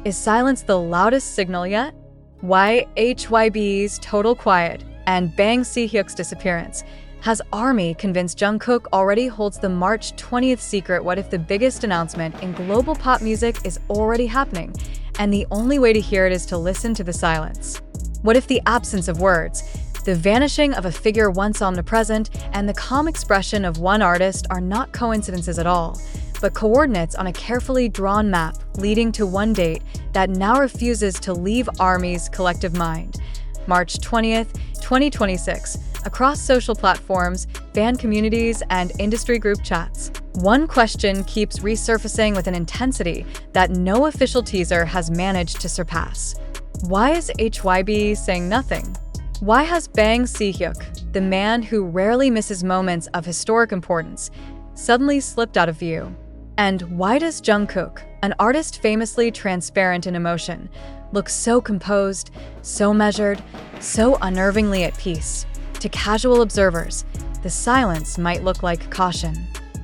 Is silence the loudest signal yet? Why HYBE's total quiet and Bang Si-hyuk's disappearance? Has ARMY convinced Jungkook already holds the March 20th secret? What if the biggest announcement in global pop music is already happening, and the only way to hear it is to listen to the silence? What if the absence of words, the vanishing of a figure once omnipresent, and the calm expression of one artist are not coincidences at all, but coordinates on a carefully drawn map leading to one date that now refuses to leave ARMY's collective mind? March 20th, 2026. Across social platforms, fan communities, and industry group chats, one question keeps resurfacing with an intensity that no official teaser has managed to surpass. Why is HYBE saying nothing? Why has Bang Si-hyuk, the man who rarely misses moments of historic importance, suddenly slipped out of view? And why does Jungkook, an artist famously transparent in emotion, look so composed, so measured, so unnervingly at peace? To casual observers, the silence might look like caution.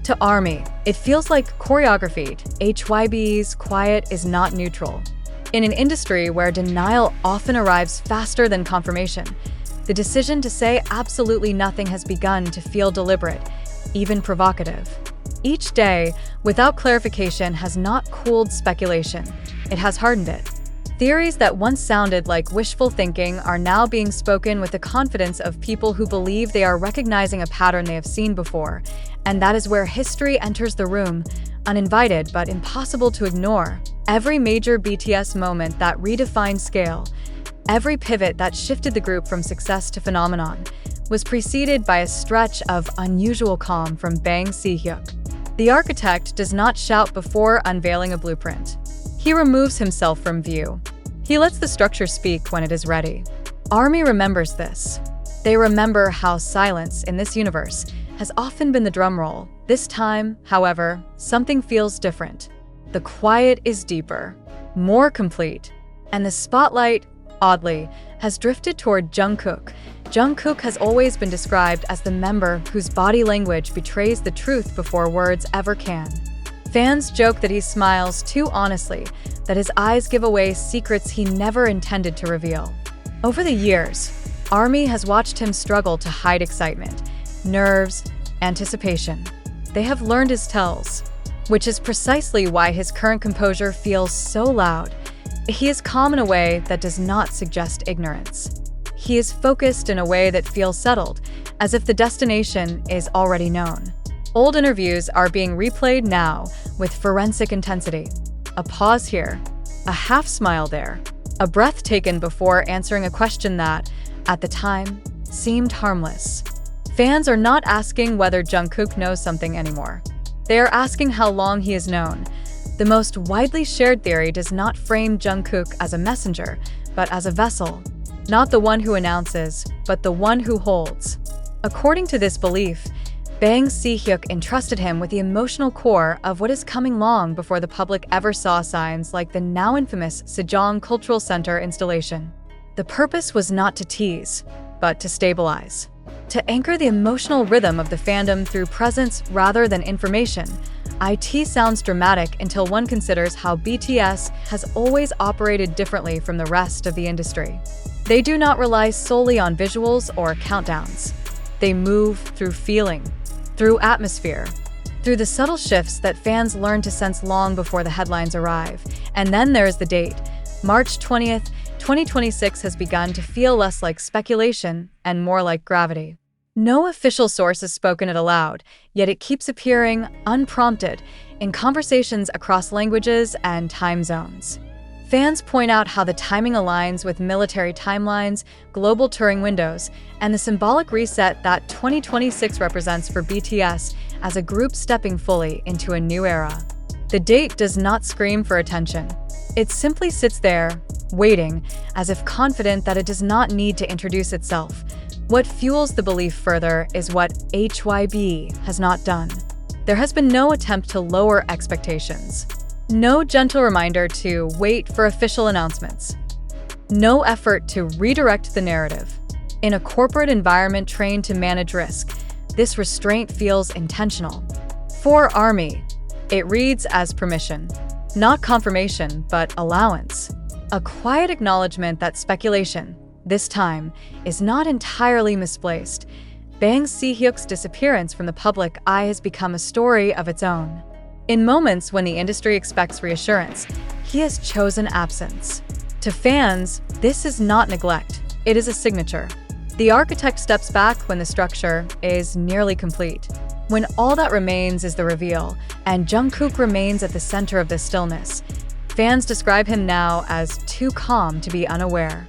To ARMY, it feels like choreographed. HYBE's quiet is not neutral. In an industry where denial often arrives faster than confirmation, the decision to say absolutely nothing has begun to feel deliberate, even provocative. Each day, without clarification, has not cooled speculation, it has hardened it. Theories that once sounded like wishful thinking are now being spoken with the confidence of people who believe they are recognizing a pattern they have seen before, and that is where history enters the room, uninvited but impossible to ignore. Every major BTS moment that redefined scale, every pivot that shifted the group from success to phenomenon, was preceded by a stretch of unusual calm from Bang Si-hyuk. The architect does not shout before unveiling a blueprint. He removes himself from view. He lets the structure speak when it is ready. ARMY remembers this. They remember how silence in this universe has often been the drumroll. This time, however, something feels different. The quiet is deeper, more complete, and the spotlight, oddly, has drifted toward Jungkook. Jungkook has always been described as the member whose body language betrays the truth before words ever can. Fans joke that he smiles too honestly, that his eyes give away secrets he never intended to reveal. Over the years, ARMY has watched him struggle to hide excitement, nerves, anticipation. They have learned his tells, which is precisely why his current composure feels so loud. He is calm in a way that does not suggest ignorance. He is focused in a way that feels settled, as if the destination is already known. Old interviews are being replayed now with forensic intensity. A pause here, a half smile there, a breath taken before answering a question that, at the time, seemed harmless. Fans are not asking whether Jungkook knows something anymore. They are asking how long he is known. The most widely shared theory does not frame Jungkook as a messenger, but as a vessel. Not the one who announces, but the one who holds. According to this belief, Bang Si-hyuk entrusted him with the emotional core of what is coming long before the public ever saw signs like the now infamous Sejong Cultural Center installation. The purpose was not to tease, but to stabilize. To anchor the emotional rhythm of the fandom through presence rather than information. IT sounds dramatic until one considers how BTS has always operated differently from the rest of the industry. They do not rely solely on visuals or countdowns. They move through feeling, through atmosphere, through the subtle shifts that fans learn to sense long before the headlines arrive. And then there's the date. March 20th, 2026 has begun to feel less like speculation and more like gravity. No official source has spoken it aloud, yet it keeps appearing, unprompted, in conversations across languages and time zones. Fans point out how the timing aligns with military timelines, global touring windows, and the symbolic reset that 2026 represents for BTS as a group stepping fully into a new era. The date does not scream for attention. It simply sits there, waiting, as if confident that it does not need to introduce itself. What fuels the belief further is what HYBE has not done. There has been no attempt to lower expectations. No gentle reminder to wait for official announcements. No effort to redirect the narrative. In a corporate environment trained to manage risk, this restraint feels intentional. For ARMY, it reads as permission. Not confirmation, but allowance. A quiet acknowledgement that speculation, this time, is not entirely misplaced. Bang Si-hyuk's disappearance from the public eye has become a story of its own. In moments when the industry expects reassurance, he has chosen absence. To fans, this is not neglect, it is a signature. The architect steps back when the structure is nearly complete, when all that remains is the reveal, and Jungkook remains at the center of this stillness. Fans describe him now as too calm to be unaware.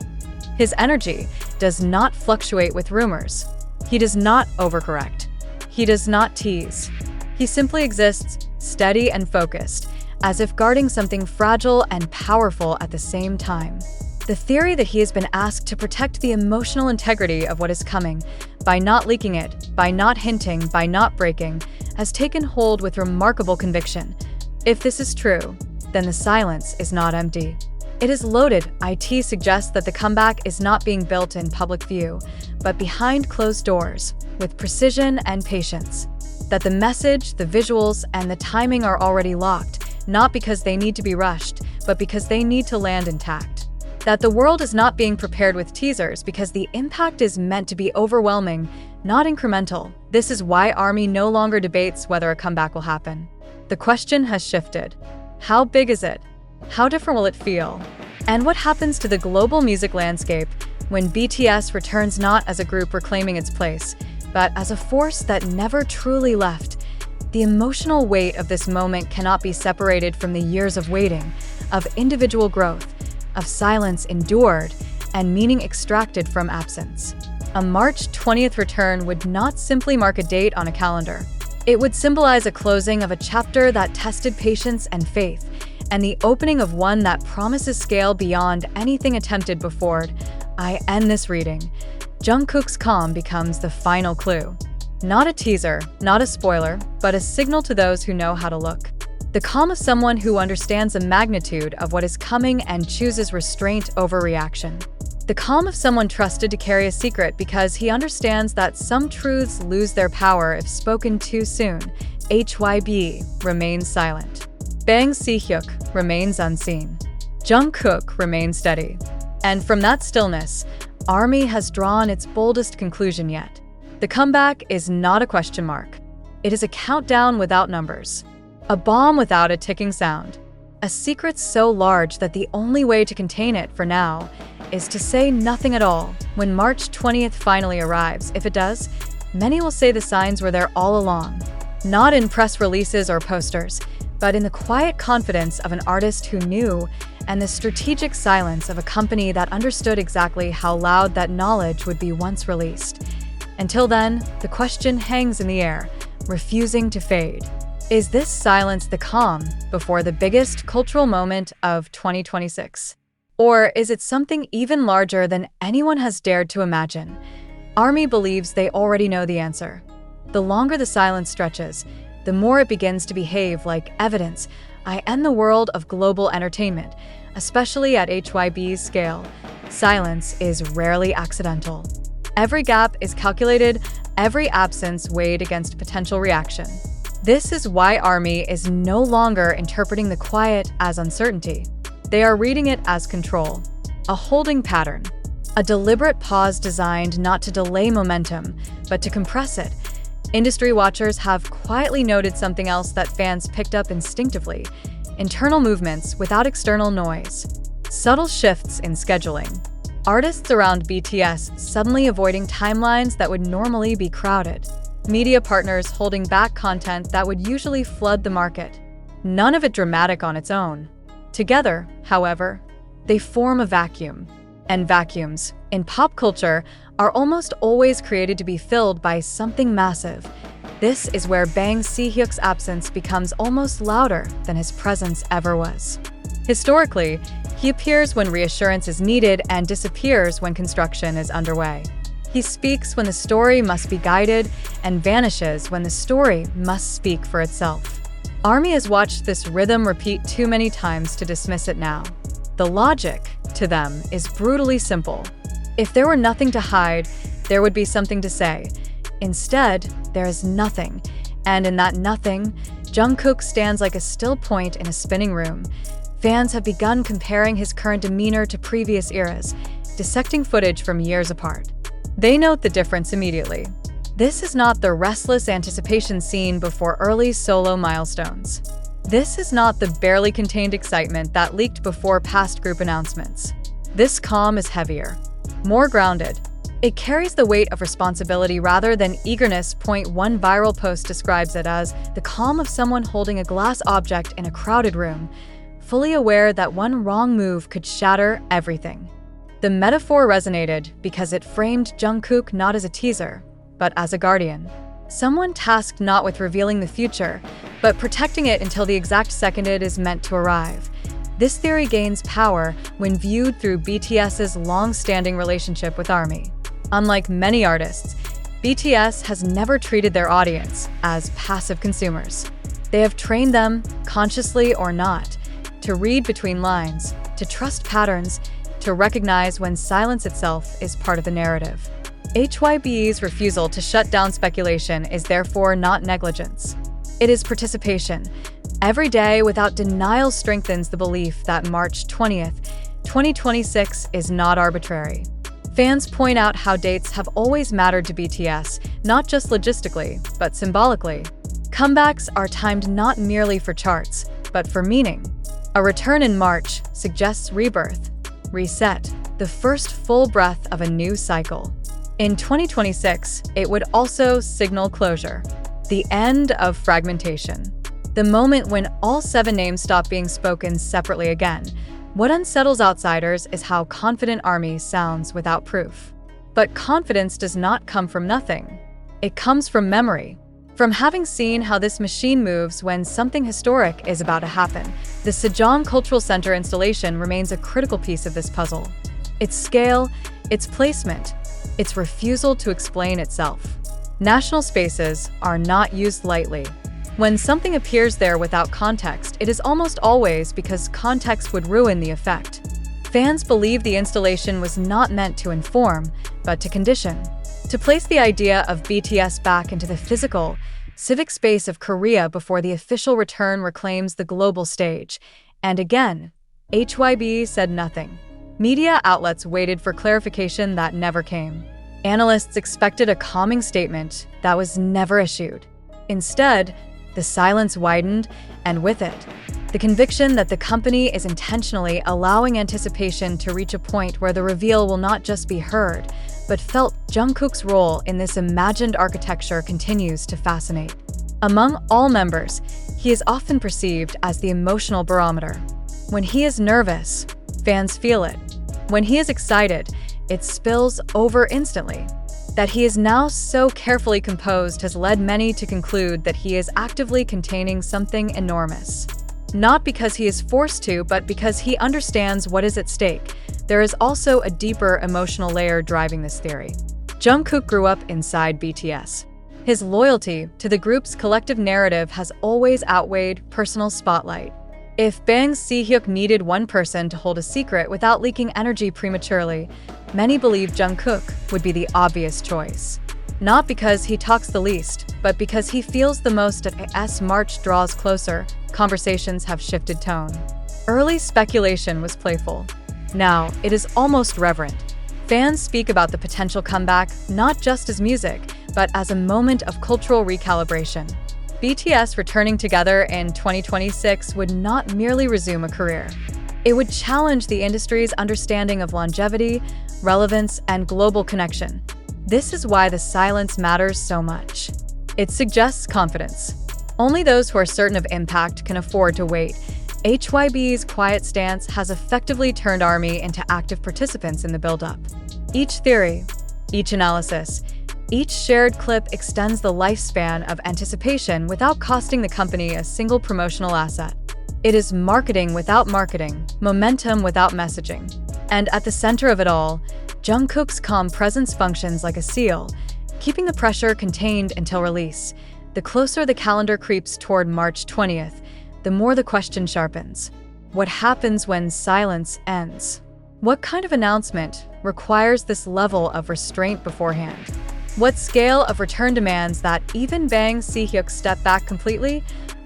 His energy does not fluctuate with rumors. He does not overcorrect. He does not tease. He simply exists, steady and focused, as if guarding something fragile and powerful at the same time. The theory that he has been asked to protect the emotional integrity of what is coming, by not leaking it, by not hinting, by not breaking, has taken hold with remarkable conviction. If this is true, then the silence is not empty. It is loaded. IT suggests that the comeback is not being built in public view, but behind closed doors, with precision and patience. That the message, the visuals, and the timing are already locked, not because they need to be rushed, but because they need to land intact. That the world is not being prepared with teasers because the impact is meant to be overwhelming, not incremental. This is why ARMY no longer debates whether a comeback will happen. The question has shifted. How big is it? How different will it feel? And what happens to the global music landscape when BTS returns not as a group reclaiming its place, but as a force that never truly left? The emotional weight of this moment cannot be separated from the years of waiting, of individual growth, of silence endured, and meaning extracted from absence. A March 20th return would not simply mark a date on a calendar. It would symbolize a closing of a chapter that tested patience and faith, and the opening of one that promises scale beyond anything attempted before. I end this reading. Jungkook's calm becomes the final clue. Not a teaser, not a spoiler, but a signal to those who know how to look. The calm of someone who understands the magnitude of what is coming and chooses restraint over reaction. The calm of someone trusted to carry a secret because he understands that some truths lose their power if spoken too soon. HYBE remains silent. Bang Si-hyuk remains unseen. Jungkook remains steady. And from that stillness, ARMY has drawn its boldest conclusion yet. The comeback is not a question mark. It is a countdown without numbers. A bomb without a ticking sound. A secret so large that the only way to contain it for now is to say nothing at all. When March 20th finally arrives, if it does, many will say the signs were there all along. Not in press releases or posters, but in the quiet confidence of an artist who knew, and the strategic silence of a company that understood exactly how loud that knowledge would be once released. Until then, the question hangs in the air, refusing to fade. Is this silence the calm before the biggest cultural moment of 2026? Or is it something even larger than anyone has dared to imagine? ARMY believes they already know the answer. The longer the silence stretches, the more it begins to behave like evidence. I end the world of global entertainment, especially at HYBE's scale. Silence is rarely accidental. Every gap is calculated, every absence weighed against potential reaction. This is why ARMY is no longer interpreting the quiet as uncertainty. They are reading it as control, a holding pattern, a deliberate pause designed not to delay momentum, but to compress it. Industry watchers have quietly noted something else that fans picked up instinctively: internal movements without external noise, subtle shifts in scheduling, artists around BTS suddenly avoiding timelines that would normally be crowded, media partners holding back content that would usually flood the market. None of it dramatic on its own. Together, however, they form a vacuum. And vacuums, in pop culture, are almost always created to be filled by something massive. This is where Bang Si-hyuk's absence becomes almost louder than his presence ever was. Historically, he appears when reassurance is needed and disappears when construction is underway. He speaks when the story must be guided and vanishes when the story must speak for itself. ARMY has watched this rhythm repeat too many times to dismiss it now. The logic, to them, is brutally simple. If there were nothing to hide, there would be something to say. Instead, there is nothing, and in that nothing, Jungkook stands like a still point in a spinning room. Fans have begun comparing his current demeanor to previous eras, dissecting footage from years apart. They note the difference immediately. This is not the restless anticipation seen before early solo milestones. This is not the barely contained excitement that leaked before past group announcements. This calm is heavier, more grounded. It carries the weight of responsibility rather than eagerness. One viral post describes it as the calm of someone holding a glass object in a crowded room, fully aware that one wrong move could shatter everything. The metaphor resonated because it framed Jungkook not as a teaser, but as a guardian. Someone tasked not with revealing the future, but protecting it until the exact second it is meant to arrive. This theory gains power when viewed through BTS's long-standing relationship with ARMY. Unlike many artists, BTS has never treated their audience as passive consumers. They have trained them, consciously or not, to read between lines, to trust patterns, to recognize when silence itself is part of the narrative. HYBE's refusal to shut down speculation is therefore not negligence. It is participation. Every day without denial strengthens the belief that March 20th, 2026 is not arbitrary. Fans point out how dates have always mattered to BTS, not just logistically, but symbolically. Comebacks are timed not merely for charts, but for meaning. A return in March suggests rebirth, reset, the first full breath of a new cycle. In 2026, it would also signal closure, the end of fragmentation, the moment when all 7 names stop being spoken separately again. What unsettles outsiders is how confident ARMY sounds without proof. But confidence does not come from nothing. It comes from memory. From having seen how this machine moves when something historic is about to happen, the Sejong Cultural Center installation remains a critical piece of this puzzle. Its scale, its placement, its refusal to explain itself. National spaces are not used lightly. When something appears there without context, it is almost always because context would ruin the effect. Fans believe the installation was not meant to inform, but to condition. To place the idea of BTS back into the physical, civic space of Korea before the official return reclaims the global stage. And again, HYBE said nothing. Media outlets waited for clarification that never came. Analysts expected a calming statement that was never issued. Instead, the silence widened, and with it, the conviction that the company is intentionally allowing anticipation to reach a point where the reveal will not just be heard, but felt. Jungkook's role in this imagined architecture continues to fascinate. Among all members, he is often perceived as the emotional barometer. When he is nervous, fans feel it. When he is excited, it spills over instantly. That he is now so carefully composed has led many to conclude that he is actively containing something enormous. Not because he is forced to, but because he understands what is at stake. There is also a deeper emotional layer driving this theory. Jungkook grew up inside BTS. His loyalty to the group's collective narrative has always outweighed personal spotlight. If Si-hyuk needed one person to hold a secret without leaking energy prematurely, many believe Jungkook would be the obvious choice. Not because he talks the least, but because he feels the most as March draws closer. Conversations have shifted tone. Early speculation was playful. Now, it is almost reverent. Fans speak about the potential comeback not just as music, but as a moment of cultural recalibration. BTS returning together in 2026 would not merely resume a career. It would challenge the industry's understanding of longevity, relevance, and global connection. This is why the silence matters so much. It suggests confidence. Only those who are certain of impact can afford to wait. HYBE's quiet stance has effectively turned ARMY into active participants in the build-up. Each theory, each analysis, each shared clip extends the lifespan of anticipation without costing the company a single promotional asset. It is marketing without marketing, momentum without messaging. And at the center of it all, Jungkook's calm presence functions like a seal, keeping the pressure contained until release. The closer the calendar creeps toward March 20th, the more the question sharpens. What happens when silence ends? What kind of announcement requires this level of restraint beforehand? What scale of return demands that even Si-hyuk step back completely?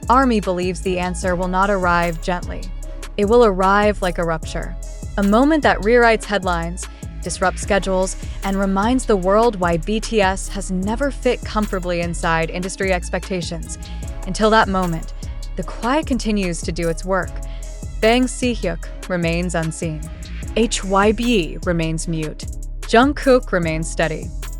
ARMY believes the answer will not arrive gently. It will arrive like a rupture. A moment that rewrites headlines, disrupts schedules, and reminds the world why BTS has never fit comfortably inside industry expectations. Until that moment, the quiet continues to do its work. Bang Si-hyuk remains unseen. HYBE remains mute. Jungkook remains steady.